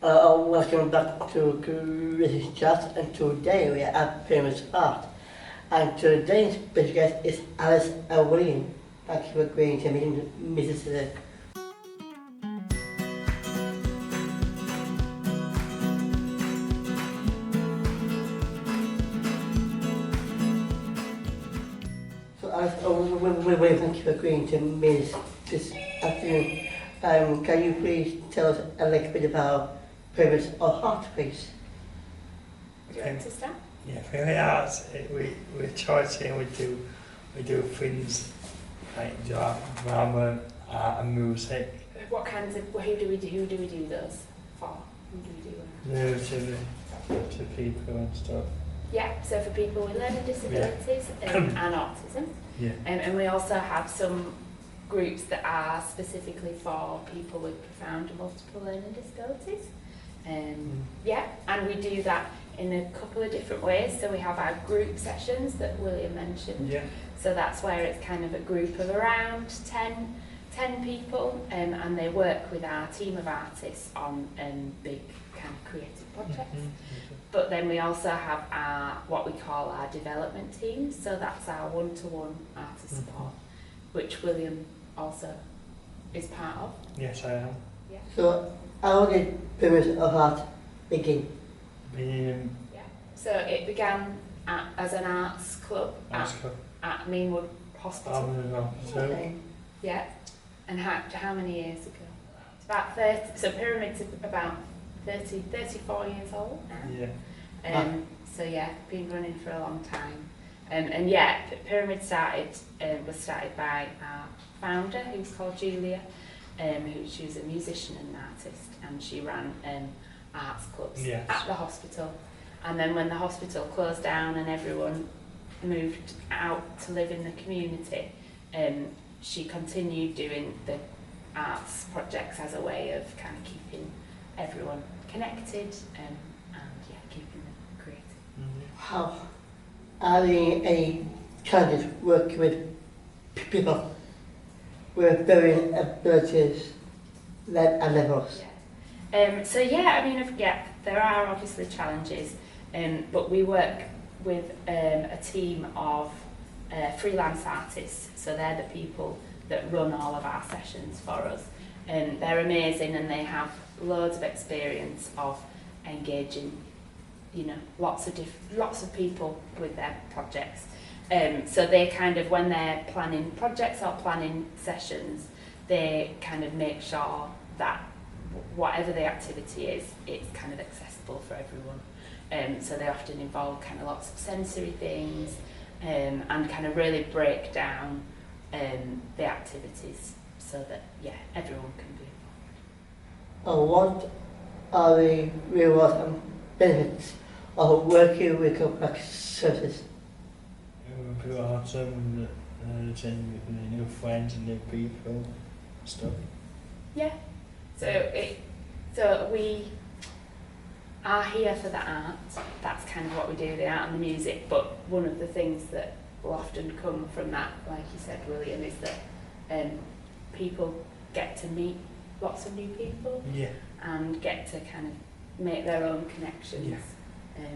Welcome back to Chris's Chat, and today we are at Pyramid's Art. And today's special guest is Alice and William. Thank you for agreeing to meet us today. So Alice, William, thank you for agreeing to meet us this afternoon. Can you please tell us a little bit about Pyramid's Art, please? Would you like to start? Yeah, Pyramid Arts, we're charity and we do things like drama, art and music. What kinds of, who do we do those for? Who do we do them? To people and stuff. Yeah, so for people with learning disabilities and autism. Yeah. And we also have some groups that are specifically for people with profound multiple learning disabilities. Yeah, and we do that in a couple of different ways. So we have our group sessions that William mentioned. Yeah. So that's where it's kind of a group of around 10 people, and they work with our team of artists on big kind of creative projects. Mm-hmm. But then we also have our what we call our development teams. So that's our one-to-one artist support, which William also is part of. Yes, I am. Yeah. So how did Pyramid's Art begin? Yeah. So it began as an arts club at Meanwood Hospital. Okay. Yeah. And how many years ago? It's about 30. So Pyramid's about 34 years old now. Yeah. So yeah, been running for a long time. And yeah, Pyramid was started by our founder, who's called Julia, she was a musician and an artist, and she ran arts clubs at the hospital. And then when the hospital closed down and everyone moved out to live in the community, she continued doing the arts projects as a way of kind of keeping everyone connected and yeah, keeping them creative. Mm-hmm. How are there any challenges working with people with varying abilities and levels? Yeah. So yeah, I mean, there are obviously challenges, but we work with a team of freelance artists. So they're the people that run all of our sessions for us. They're amazing, and they have loads of experience of engaging, lots of people with their projects. So they kind of, when they're planning projects or planning sessions, they kind of make sure that whatever the activity is, it's kind of accessible for everyone. So they often involve kind of lots of sensory things, and kind of really break down the activities so that, yeah, everyone can be involved. What are the rewards and benefits of working with complex services? People are awesome, changing with new friends and new people and stuff. Yeah. So we are here for the art. That's kind of what we do, the art and the music. But one of the things that will often come from that, like you said, William, is that people get to meet lots of new people. Yeah. And get to kind of make their own connections. Yeah.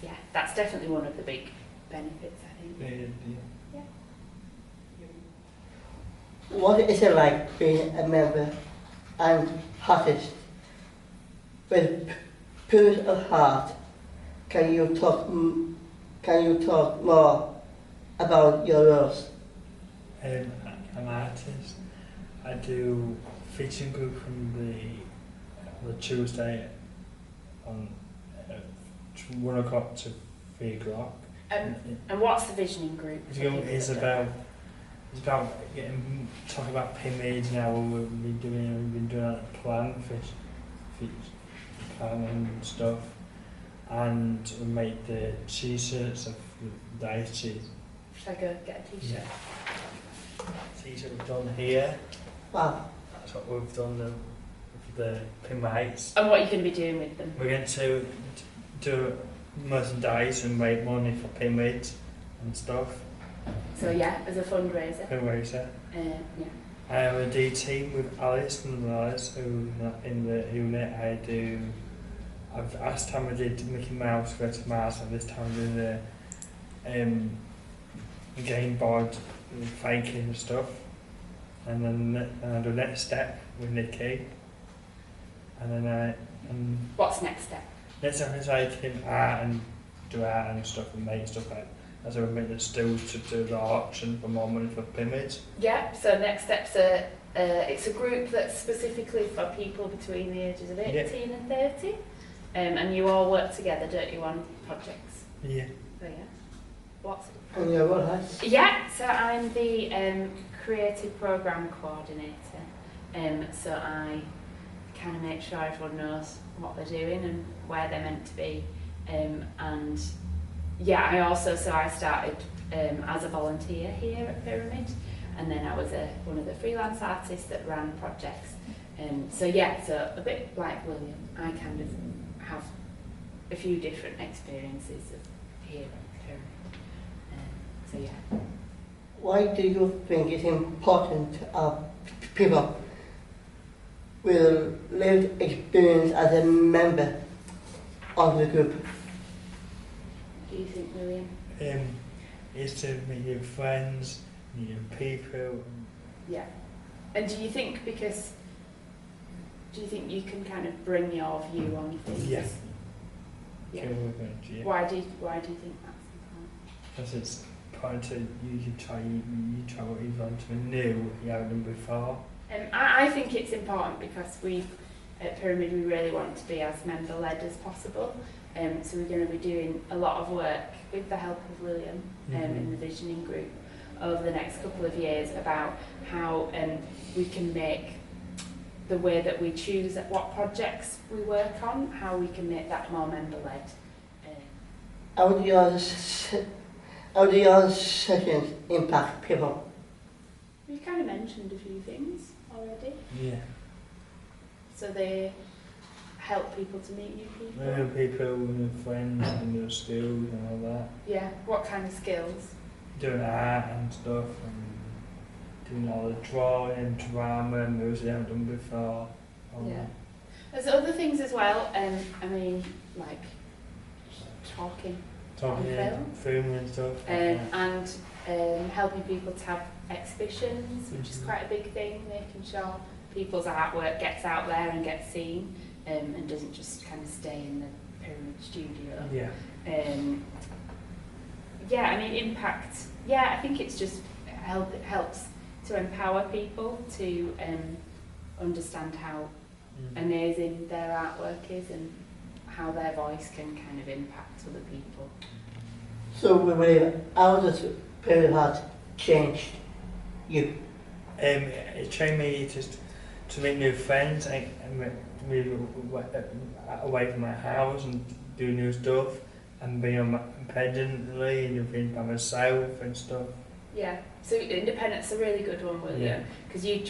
Yeah, that's definitely one of the big benefits, I think. Yeah. What is it like being a member and artist with Pyramid's Art? Can you talk more about your roles? I'm an artist. I do featuring group from the Tuesday on 1 o'clock to 3 o'clock. And what's the visioning group? It's about talking about Pyramid now. We've been doing a plan plan and stuff, and we made the t-shirts of the dice cheese. Should I go get a t-shirt? Yeah. T-shirt we've done here. Wow. That's what we've done with the Pyramid. And what are you going to be doing with them? We're going to do merchandise and make money for Pyramid and stuff. So yeah, as a fundraiser. Fundraiser. Yeah. I have a D team with Alice and Alice who in the unit last time I did Mickey Mouse Go to Mars, and this time I'm doing the game board with faking and stuff. And then I do next step with Nikki. And then What's next step? next step is I can art and do art and stuff and make stuff like as I make the stills to do the auction for more money for pyramids. Yeah, so next steps are, it's a group that's specifically for people between the ages of 18 and 30. And you all work together, don't you, on projects? Yeah. So yeah. What's And you're what, right? Yeah, so I'm the creative program coordinator. So I kind of make sure everyone knows what they're doing and where they're meant to be. And yeah, I started as a volunteer here at Pyramid, and then I was one of the freelance artists that ran projects. So a bit like William, I kind of have a few different experiences of here at Pyramid. So yeah. Why do you think it's important to have people with lived experience as a member of the group? Do you think, William? Is to meet new friends, meet new people. Yeah. And do you think you can kind of bring your view on things? Yeah. Yeah. Yeah. Why do you think that's important? Because it's important to you try what you've done to new you haven't done before. I think it's important because at Pyramid we really want to be as member-led as possible. So we're going to be doing a lot of work with the help of William in the visioning group over the next couple of years about how we can make the way that we choose what projects we work on, how we can make that more member-led. How do your sessions impact people? You kind of mentioned a few things already. Yeah. So they help people to meet new people. New people, new friends, and new skills and all that. Yeah. What kind of skills? Doing art and stuff, and doing all the drawing, drama, moves you haven't done before. All Yeah. There's other things as well. Like talking. Talking, film and stuff. And helping people to have exhibitions, which is quite a big thing, making sure people's artwork gets out there and gets seen, and doesn't just kind of stay in the Pyramid studio. Yeah. Impact. Yeah, I think it's just it helps to empower people to understand how amazing their artwork is and how their voice can kind of impact other people. So we believe how does Pyramid Art changed you? It trained me to make new friends and move away from my house and do new stuff and be independently and being by myself and stuff. Yeah, so independence is a really good one, William, because you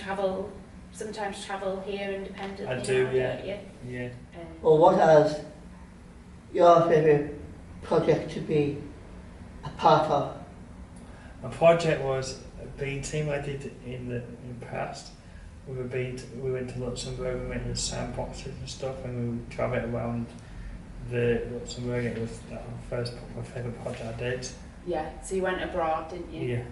sometimes travel here independently. I do, now, yeah. Don't you? Yeah. Or what has your favourite project to be a part of? My project was a bean team I did in the past. We went to Luxembourg, we went to the sandboxes and stuff, and we travelled around the Luxembourg. It was my favourite project I did. Yeah, so you went abroad, didn't you? Yeah.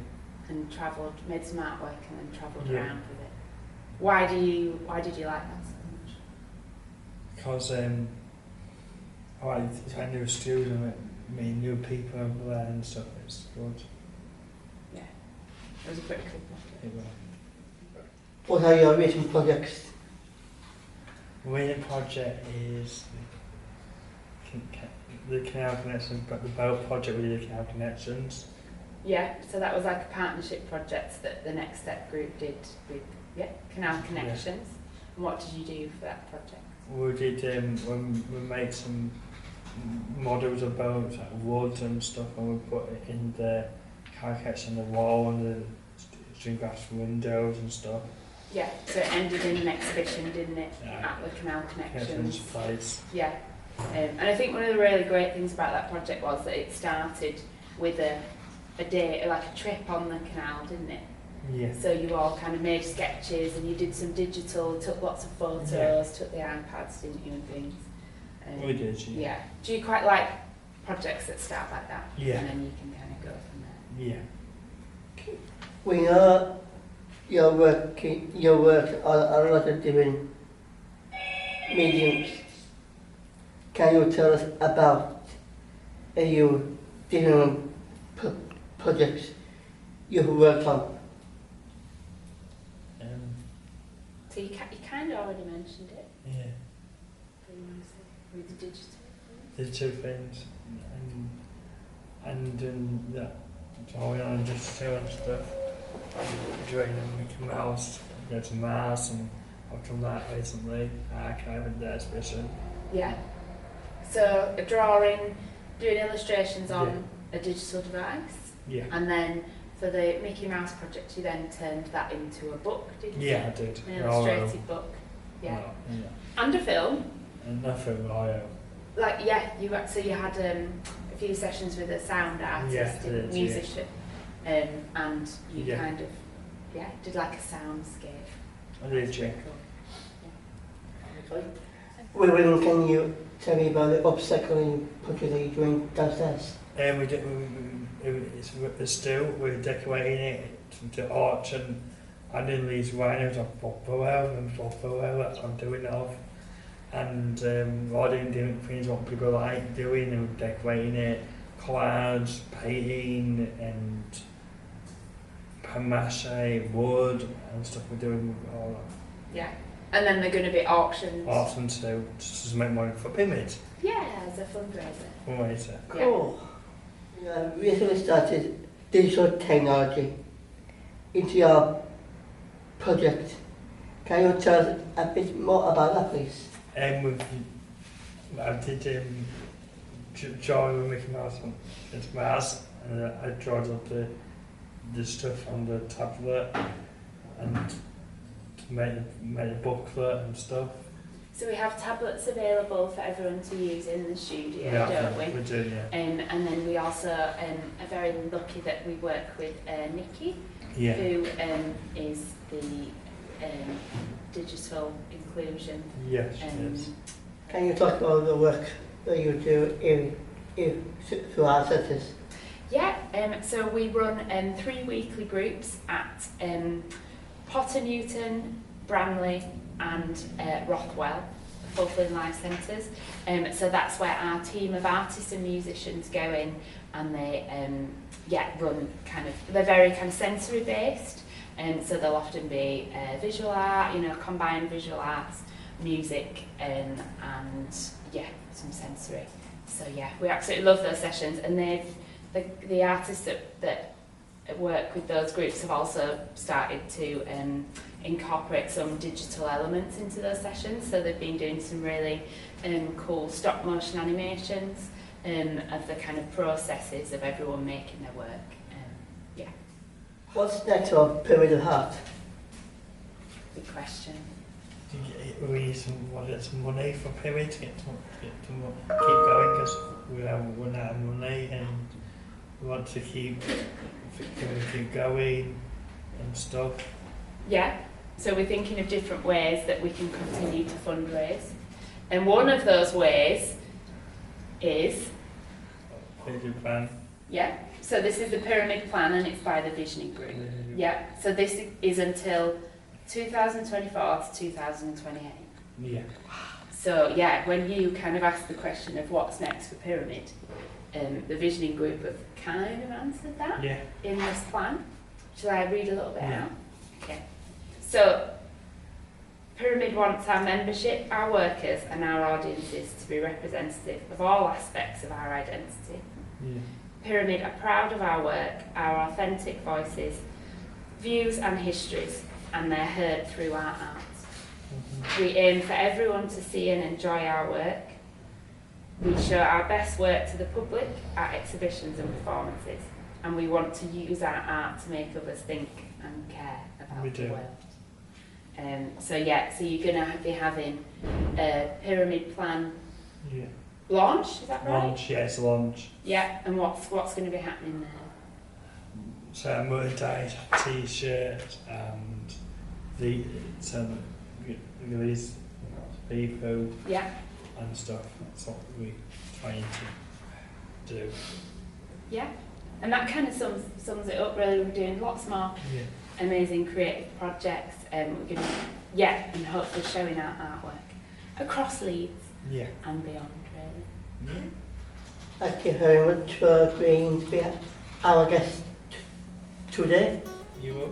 And travelled, made some artwork and then travelled Yeah. around with it. Why did you like that so much? Because I like new skills and meet new people over there and stuff. It's good. Yeah, it was a pretty cool project. It was. What are your recent projects? Winning project is the canal connections, but the boat project with the canal connections. Yeah, so that was like a partnership project that the Next Step group did with Canal Connections. And what did you do for that project? We did we made some models of boats, like wood and stuff, and we put it in the carcass on the wall and the stained glass windows and stuff. Yeah, so it ended in an exhibition, didn't it, Yeah. at the Canal Connections. Place. Yeah, and I think one of the really great things about that project was that it started with a day, like a trip on the canal, didn't it? Yeah. So you all kind of made sketches and you did some digital, took lots of photos, took the iPads, didn't you, and things. We did, Yeah. Do you quite like projects that start like that? Yeah. And then you can kind of go from there. Yeah. We know you're working on a lot of different mediums. Can you tell us about your different projects you've worked on? So you kind of already mentioned it. Yeah. With the digital. The two things, and that drawing on digital and stuff, drawing on Mickey Mouse, go to Mars, and I've done that recently, archive and the exhibition. Yeah. So a drawing, doing illustrations on a digital device, and then for the Mickey Mouse project, you then turned that into a book, didn't you? Yeah, I did. An illustrated book. Yeah. And a film. And nothing royal. Like you had a few sessions with a sound artist and musician, and you kind of did like a soundscape. I did, yeah. Cool. When can you tell me about the upcycling project that you're doing downstairs? It's still, we're decorating it to arch and in these rhinos of Bothwell and Bothwell that I'm doing of. And we're doing different things what people like doing and decorating it, collage, painting and pan-mache, wood and stuff we're doing with all that. Yeah. And then they're going to be auctions. Auctions too, just to make money for Pyramid. Yeah, as a fundraiser. Fundraiser. Cool. You recently started digital technology into your project. Can you tell us a bit more about that, please? I did drawing with Mickey Mouse on it's Mars, and I drew up the stuff on the tablet and to make a booklet and stuff. So we have tablets available for everyone to use in the studio, don't we? We do, yeah. And then we also are very lucky that we work with Nikki, who is the digital inclusion. Yes, yes. Can you talk about the work that you do through our centres? Yeah, so we run 3 weekly groups at Potter Newton, Bramley and Rothwell, Fulfilling Life Centres. So that's where our team of artists and musicians go in and they run they're very kind of sensory based. So they'll often be visual art, combined visual arts, music, and some sensory. So we absolutely love those sessions, and the artists that work with those groups have also started to incorporate some digital elements into those sessions. So they've been doing some really cool stop motion animations of the kind of processes of everyone making their work. What's next for Pyramid of Heart? Good question. We need some money for Pyramid to get to keep going because we run out of money and we want to keep going and stuff. Yeah. So we're thinking of different ways that we can continue to fundraise. And one of those ways is... Vision plan. Yeah. So this is the pyramid plan and it's by the Visioning Group. Yeah. So this is until 2024 to 2028. Yeah. So when you kind of ask the question of what's next for Pyramid, the Visioning Group have kind of answered that in this plan. Shall I read a little bit out? Okay. So Pyramid wants our membership, our workers and our audiences to be representative of all aspects of our identity. Yeah. Pyramid are proud of our work, our authentic voices, views and histories, and they're heard through our art. We aim for everyone to see and enjoy our work. We show our best work to the public at exhibitions and performances, and we want to use our art to make others think and care about the world. So you're going to be having a pyramid plan launch, is that right? Launch, yes, launch. Yeah, and what's going to be happening there? So merchandise, t-shirts, and some release people Yeah. and stuff. That's what we're trying to do. Yeah. And that kind of sums it up really. We're doing lots more amazing creative projects, we're going to, and hopefully showing our artwork across Leeds and beyond, really. Thank you very much for agreeing to be our guest today. You up?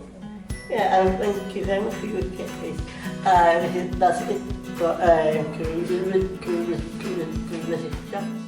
Yeah, and thank you very much for your guest. That's it for Curious Chat.